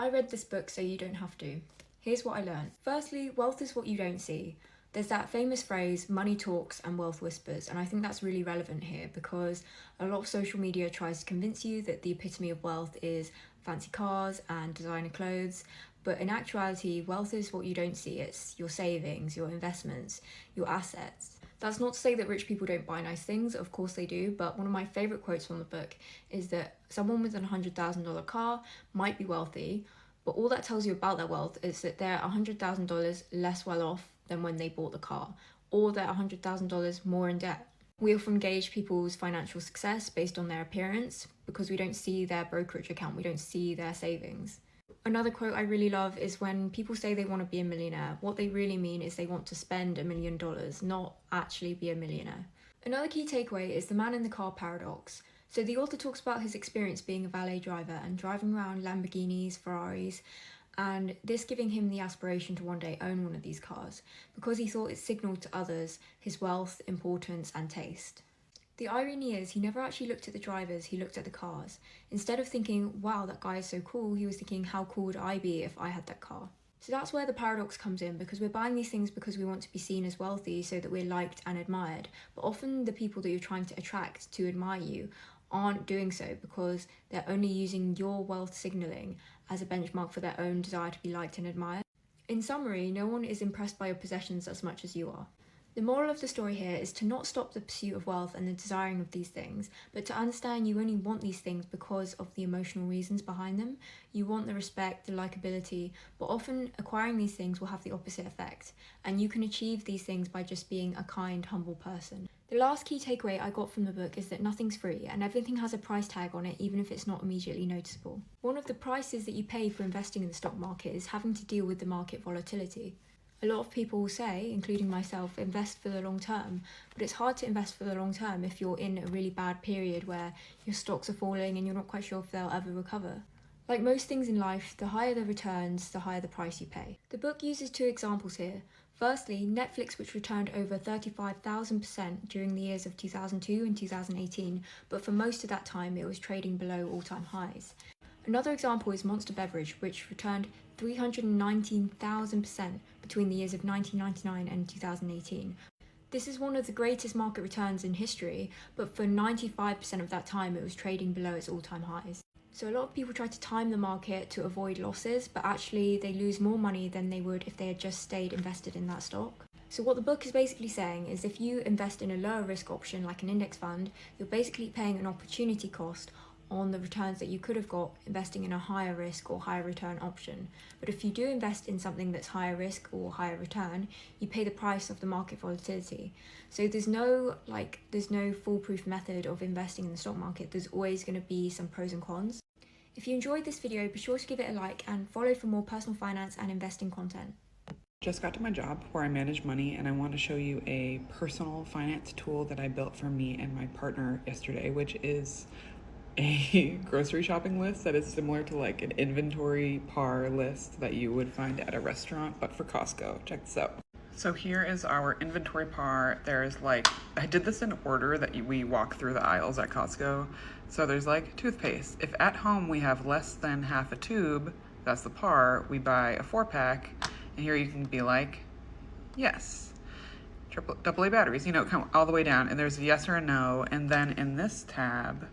I read this book so you don't have to. Here's what I learned. Firstly, wealth is what you don't see. There's that famous phrase, money talks and wealth whispers, and I think that's really relevant here because a lot of social media tries to convince you that the epitome of wealth is fancy cars and designer clothes, but in actuality, wealth is what you don't see. It's your savings, your investments, your assets. That's not to say that rich people don't buy nice things, of course they do, but one of my favourite quotes from the book is that someone with a $100,000 car might be wealthy, but all that tells you about their wealth is that they're $100,000 less well off than when they bought the car, or they're $100,000 more in debt. We often gauge people's financial success based on their appearance because we don't see their brokerage account, we don't see their savings. Another quote I really love is when people say they want to be a millionaire, what they really mean is they want to spend $1 million, not actually be a millionaire. Another key takeaway is the man in the car paradox. So the author talks about his experience being a valet driver and driving around Lamborghinis, Ferraris, and this giving him the aspiration to one day own one of these cars because he thought it signalled to others his wealth, importance and taste. The irony is he never actually looked at the drivers, he looked at the cars. Instead of thinking, wow, that guy is so cool, he was thinking, how cool would I be if I had that car? So that's where the paradox comes in, because we're buying these things because we want to be seen as wealthy so that we're liked and admired. But often the people that you're trying to attract to admire you aren't doing so because they're only using your wealth signalling as a benchmark for their own desire to be liked and admired. In summary, no one is impressed by your possessions as much as you are. The moral of the story here is to not stop the pursuit of wealth and the desiring of these things, but to understand you only want these things because of the emotional reasons behind them. You want the respect, the likability, but often acquiring these things will have the opposite effect, and you can achieve these things by just being a kind, humble person. The last key takeaway I got from the book is that nothing's free and everything has a price tag on it, even if it's not immediately noticeable. One of the prices that you pay for investing in the stock market is having to deal with the market volatility. A lot of people will say, including myself, invest for the long term, but it's hard to invest for the long term if you're in a really bad period where your stocks are falling and you're not quite sure if they'll ever recover. Like most things in life, the higher the returns, the higher the price you pay. The book uses two examples here. Firstly, Netflix, which returned over 35,000% during the years of 2002 and 2018, but for most of that time it was trading below all-time highs. Another example is Monster Beverage, which returned 319,000% between the years of 1999 and 2018. This is one of the greatest market returns in history, but for 95% of that time it was trading below its all-time highs. So a lot of people try to time the market to avoid losses, but actually they lose more money than they would if they had just stayed invested in that stock. So what the book is basically saying is if you invest in a lower risk option like an index fund, you're basically paying an opportunity cost on the returns that you could have got investing in a higher risk or higher return option. But if you do invest in something that's higher risk or higher return, you pay the price of the market volatility. So there's no foolproof method of investing in the stock market. There's always going to be some pros and cons. If you enjoyed this video, be sure to give it a like and follow for more personal finance and investing content. Just got to my job where I manage money, and I want to show you a personal finance tool that I built for me and my partner yesterday, which is a grocery shopping list that is similar to like an inventory par list that you would find at a restaurant, but for Costco. Check this out. So here is our inventory par. There's like, I did this in order that we walk through the aisles at Costco. So there's like toothpaste. If at home we have less than half a tube, that's the par, we buy a 4-pack. And here you can be like, yes. AA batteries, come all the way down. And there's a yes or a no. And then in this tab,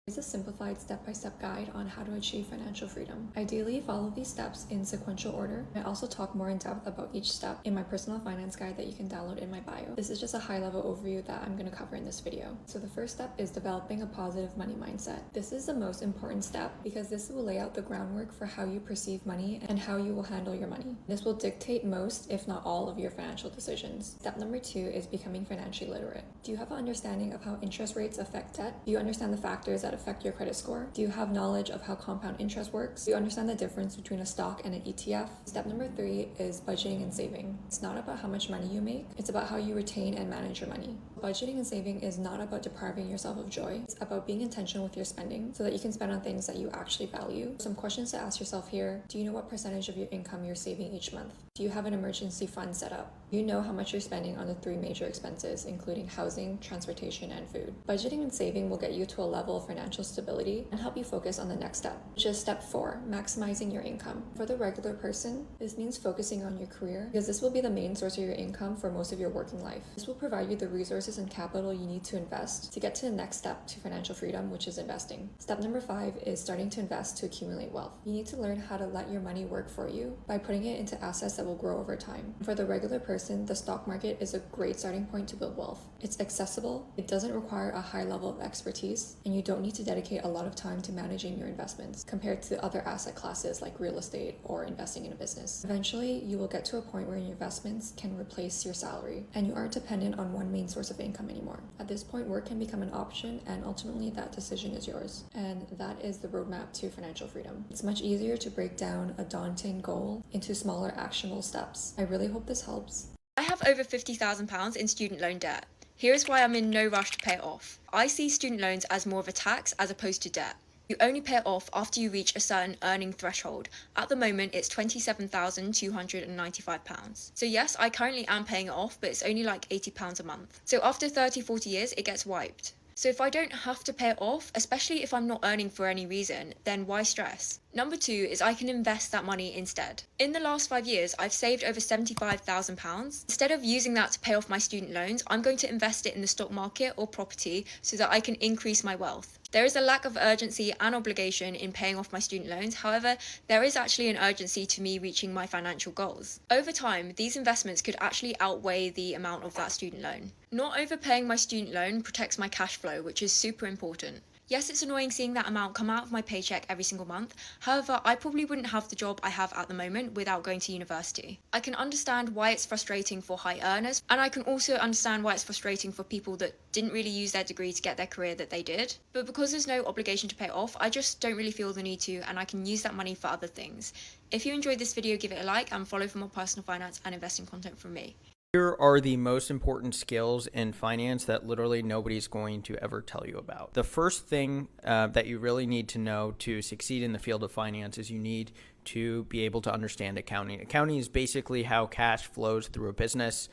Here's a simplified step-by-step guide on how to achieve financial freedom. Ideally, follow these steps in sequential order. I also talk more in depth about each step in my personal finance guide that you can download in my bio. This is just a high-level overview that I'm going to cover in this video. So the first step is developing a positive money mindset. This is the most important step because this will lay out the groundwork for how you perceive money and how you will handle your money. This will dictate most, if not all, of your financial decisions. Step number 2 is becoming financially literate. Do you have an understanding of how interest rates affect debt? Do you understand the factors that affect your credit score? Do you have knowledge of how compound interest works? Do you understand the difference between a stock and an ETF? Step number 3 is budgeting and saving. It's not about how much money you make, it's about how you retain and manage your money. Budgeting and saving is not about depriving yourself of joy. It's about being intentional with your spending so that you can spend on things that you actually value. Some questions to ask yourself here. Do you know what percentage of your income you're saving each month? Do you have an emergency fund set up? You know how much you're spending on the 3 major expenses, including housing, transportation, and food. Budgeting and saving will get you to a level of financial stability and help you focus on the next step, which is step 4, maximizing your income. For the regular person, this means focusing on your career, because this will be the main source of your income for most of your working life. This will provide you the resources and capital you need to invest to get to the next step to financial freedom, which is investing. Step number 5 is starting to invest to accumulate wealth. You need to learn how to let your money work for you by putting it into assets that will grow over time. For the regular person, the stock market is a great starting point to build wealth. It's accessible, it doesn't require a high level of expertise, and you don't need to dedicate a lot of time to managing your investments compared to other asset classes like real estate or investing in a business. Eventually, you will get to a point where your investments can replace your salary, and you aren't dependent on one main source of income anymore. At this point, work can become an option, and ultimately that decision is yours. And that is the roadmap to financial freedom. It's much easier to break down a daunting goal into smaller actionable steps. I really hope this helps. I have over £50,000 in student loan debt. Here is why I'm in no rush to pay it off. I see student loans as more of a tax as opposed to debt. You only pay it off after you reach a certain earning threshold. At the moment, it's £27,295. So yes, I currently am paying it off, but it's only like £80 a month. So after 30-40 years, it gets wiped. So if I don't have to pay it off, especially if I'm not earning for any reason, then why stress? Number 2 is I can invest that money instead. In the last 5 years, I've saved over £75,000. Instead of using that to pay off my student loans, I'm going to invest it in the stock market or property so that I can increase my wealth. There is a lack of urgency and obligation in paying off my student loans. However, there is actually an urgency to me reaching my financial goals. Over time, these investments could actually outweigh the amount of that student loan. Not overpaying my student loan protects my cash flow, which is super important. Yes, it's annoying seeing that amount come out of my paycheck every single month. However, I probably wouldn't have the job I have at the moment without going to university. I can understand why it's frustrating for high earners, and I can also understand why it's frustrating for people that didn't really use their degree to get their career that they did. But because there's no obligation to pay it off, I just don't really feel the need to, and I can use that money for other things. If you enjoyed this video, give it a like and follow for more personal finance and investing content from me. Here are the most important skills in finance that literally nobody's going to ever tell you about. The first thing that you really need to know to succeed in the field of finance is you need to be able to understand accounting. Accounting is basically how cash flows through a business.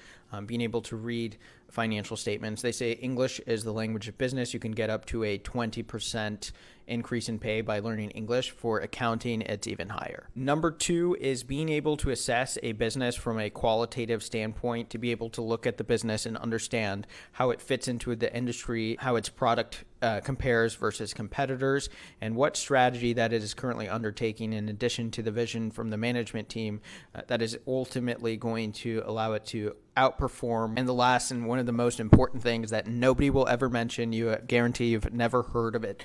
Being able to read financial statements. They say English is the language of business. You can get up to a 20% increase in pay by learning English. For accounting, it's even higher. Number 2 is being able to assess a business from a qualitative standpoint, to be able to look at the business and understand how it fits into the industry, how its product compares versus competitors, and what strategy that it is currently undertaking in addition to the vision from the management team that is ultimately going to allow it to outperform. And the last and one of the most important things that nobody will ever mention, you guarantee you've never heard of it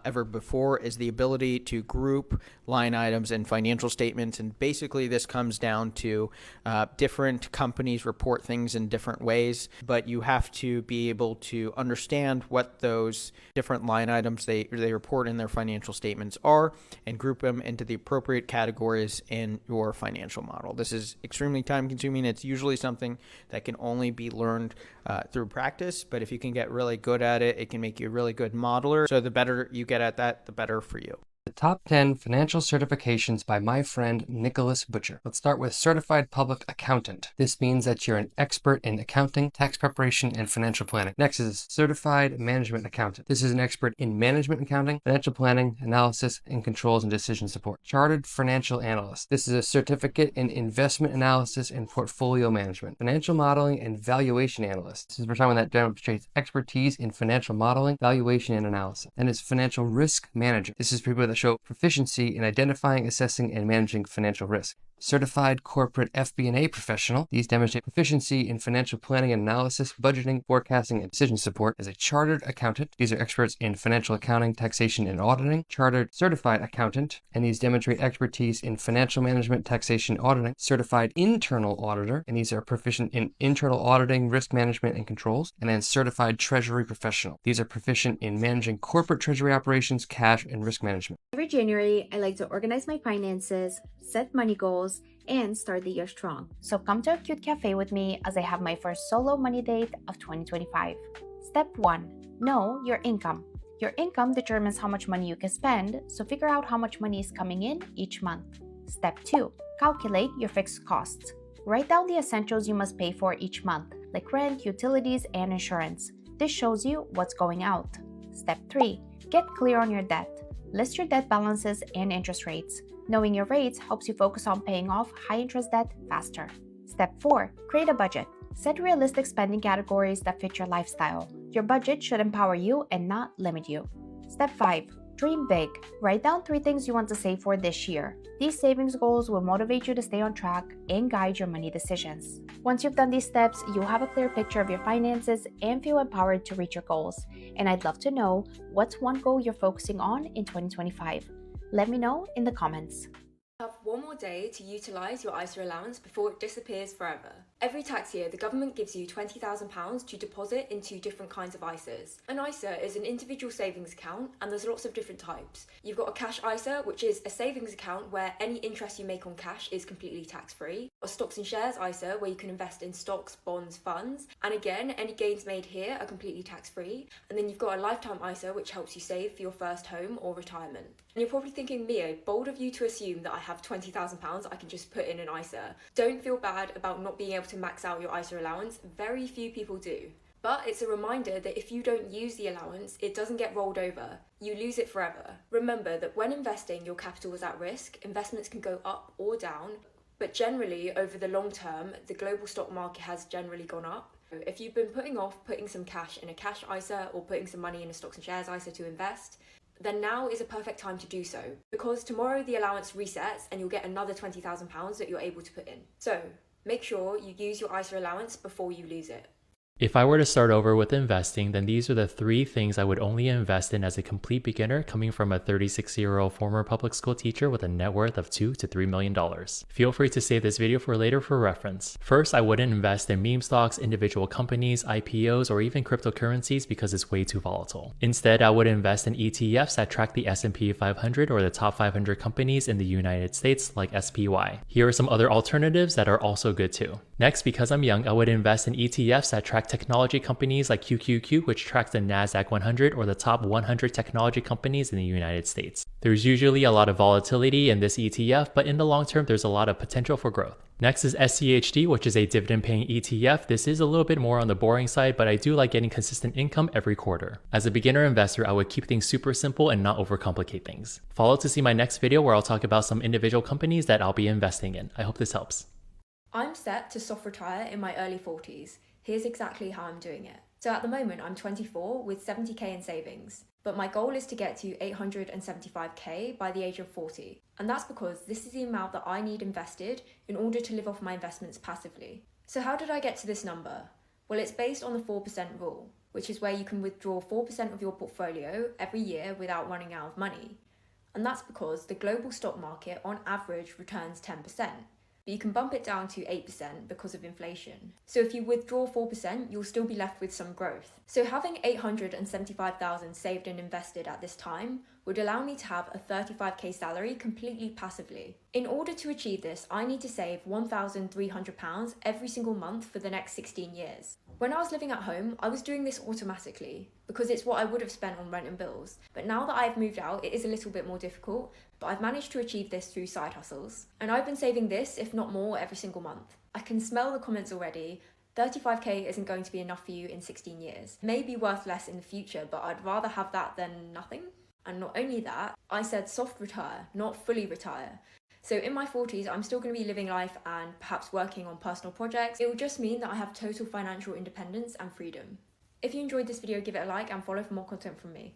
ever before, is the ability to group line items in financial statements. And basically this comes down to different companies report things in different ways, but you have to be able to understand what those different line items they report in their financial statements are and group them into the appropriate categories in your financial model. This is extremely time consuming. It's usually something that can only be learned through practice, but if you can get really good at it, it can make you a really good modeler. So the better you get at that, the better for you. The top 10 financial certifications by my friend Nicholas Butcher. Let's start with Certified Public Accountant. This means that you're an expert in accounting, tax preparation, and financial planning. Next is Certified Management Accountant. This is an expert in management accounting, financial planning, analysis, and controls and decision support. Chartered Financial Analyst. This is a certificate in investment analysis and portfolio management. Financial Modeling and Valuation Analyst. This is for someone that demonstrates expertise in financial modeling, valuation, and analysis. And it's Financial Risk Manager. This is people that show proficiency in identifying, assessing, and managing financial risk. Certified Corporate FP&A Professional. These demonstrate proficiency in financial planning and analysis, budgeting, forecasting, and decision support. As a Chartered Accountant, these are experts in financial accounting, taxation, and auditing. Chartered Certified Accountant, and these demonstrate expertise in financial management, taxation, auditing. Certified Internal Auditor, and these are proficient in internal auditing, risk management, and controls. And then Certified Treasury Professional. These are proficient in managing corporate treasury operations, cash, and risk management. Every January, I like to organize my finances, set money goals, and start the year strong. So come to a cute cafe with me as I have my first solo money date of 2025. Step 1. Know your income. Your income determines how much money you can spend, so figure out how much money is coming in each month. Step 2. Calculate your fixed costs. Write down the essentials you must pay for each month, like rent, utilities, and insurance. This shows you what's going out. Step 3. Get clear on your debt. List your debt balances and interest rates. Knowing your rates helps you focus on paying off high-interest debt faster. Step 4. Create a budget. Set realistic spending categories that fit your lifestyle. Your budget should empower you and not limit you. Step 5. Dream big. Write down 3 things you want to save for this year. These savings goals will motivate you to stay on track and guide your money decisions. Once you've done these steps, you'll have a clear picture of your finances and feel empowered to reach your goals. And I'd love to know what's one goal you're focusing on in 2025. Let me know in the comments. You have one more day to utilise your ISA allowance before it disappears forever. Every tax year, the government gives you £20,000 to deposit into different kinds of ISAs. An ISA is an individual savings account, and there's lots of different types. You've got a cash ISA, which is a savings account where any interest you make on cash is completely tax-free. A stocks and shares ISA, where you can invest in stocks, bonds, funds, and again, any gains made here are completely tax-free. And then you've got a lifetime ISA, which helps you save for your first home or retirement. And you're probably thinking, Mia, bold of you to assume that I have £20,000 I can just put in an ISA. Don't feel bad about not being able to max out your ISA allowance. Very few people do. But it's a reminder that if you don't use the allowance, it doesn't get rolled over. You lose it forever. Remember that when investing, your capital is at risk. Investments can go up or down, but generally, over the long term, the global stock market has generally gone up. If you've been putting off putting some cash in a cash ISA or putting some money in a stocks and shares ISA to invest, then now is a perfect time to do so, because tomorrow the allowance resets and you'll get another £20,000 that you're able to put in. So make sure you use your ISA allowance before you lose it. If I were to start over with investing, then these are the 3 things I would only invest in as a complete beginner, coming from a 36-year-old former public school teacher with a net worth of $2 to $3 million. Feel free to save this video for later for reference. First, I wouldn't invest in meme stocks, individual companies, IPOs, or even cryptocurrencies because it's way too volatile. Instead, I would invest in ETFs that track the S&P 500 or the top 500 companies in the United States like SPY. Here are some other alternatives that are also good too. Next, because I'm young, I would invest in ETFs that track technology companies like QQQ, which tracks the NASDAQ 100 or the top 100 technology companies in the United States. There's usually a lot of volatility in this ETF, but in the long term, there's a lot of potential for growth. Next is SCHD, which is a dividend-paying ETF. This is a little bit more on the boring side, but I do like getting consistent income every quarter. As a beginner investor, I would keep things super simple and not overcomplicate things. Follow to see my next video where I'll talk about some individual companies that I'll be investing in. I hope this helps. I'm set to soft retire in my early 40s. Here's exactly how I'm doing it. So at the moment, I'm 24 with 70k in savings, but my goal is to get to 875k by the age of 40. And that's because this is the amount that I need invested in order to live off my investments passively. So how did I get to this number? Well, it's based on the 4% rule, which is where you can withdraw 4% of your portfolio every year without running out of money. And that's because the global stock market on average returns 10%. But you can bump it down to 8% because of inflation. So if you withdraw 4%, you'll still be left with some growth. So having 875,000 saved and invested at this time would allow me to have a 35k salary completely passively. In order to achieve this, I need to save £1,300 every single month for the next 16 years. When I was living at home, I was doing this automatically because it's what I would have spent on rent and bills. But now that I've moved out, it is a little bit more difficult, but I've managed to achieve this through side hustles. And I've been saving this, if not more, every single month. I can smell the comments already. 35k isn't going to be enough for you in 16 years. It may be worth less in the future, but I'd rather have that than nothing. And not only that, I said soft retire, not fully retire. So in my 40s, I'm still going to be living life and perhaps working on personal projects. It will just mean that I have total financial independence and freedom. If you enjoyed this video, give it a like and follow for more content from me.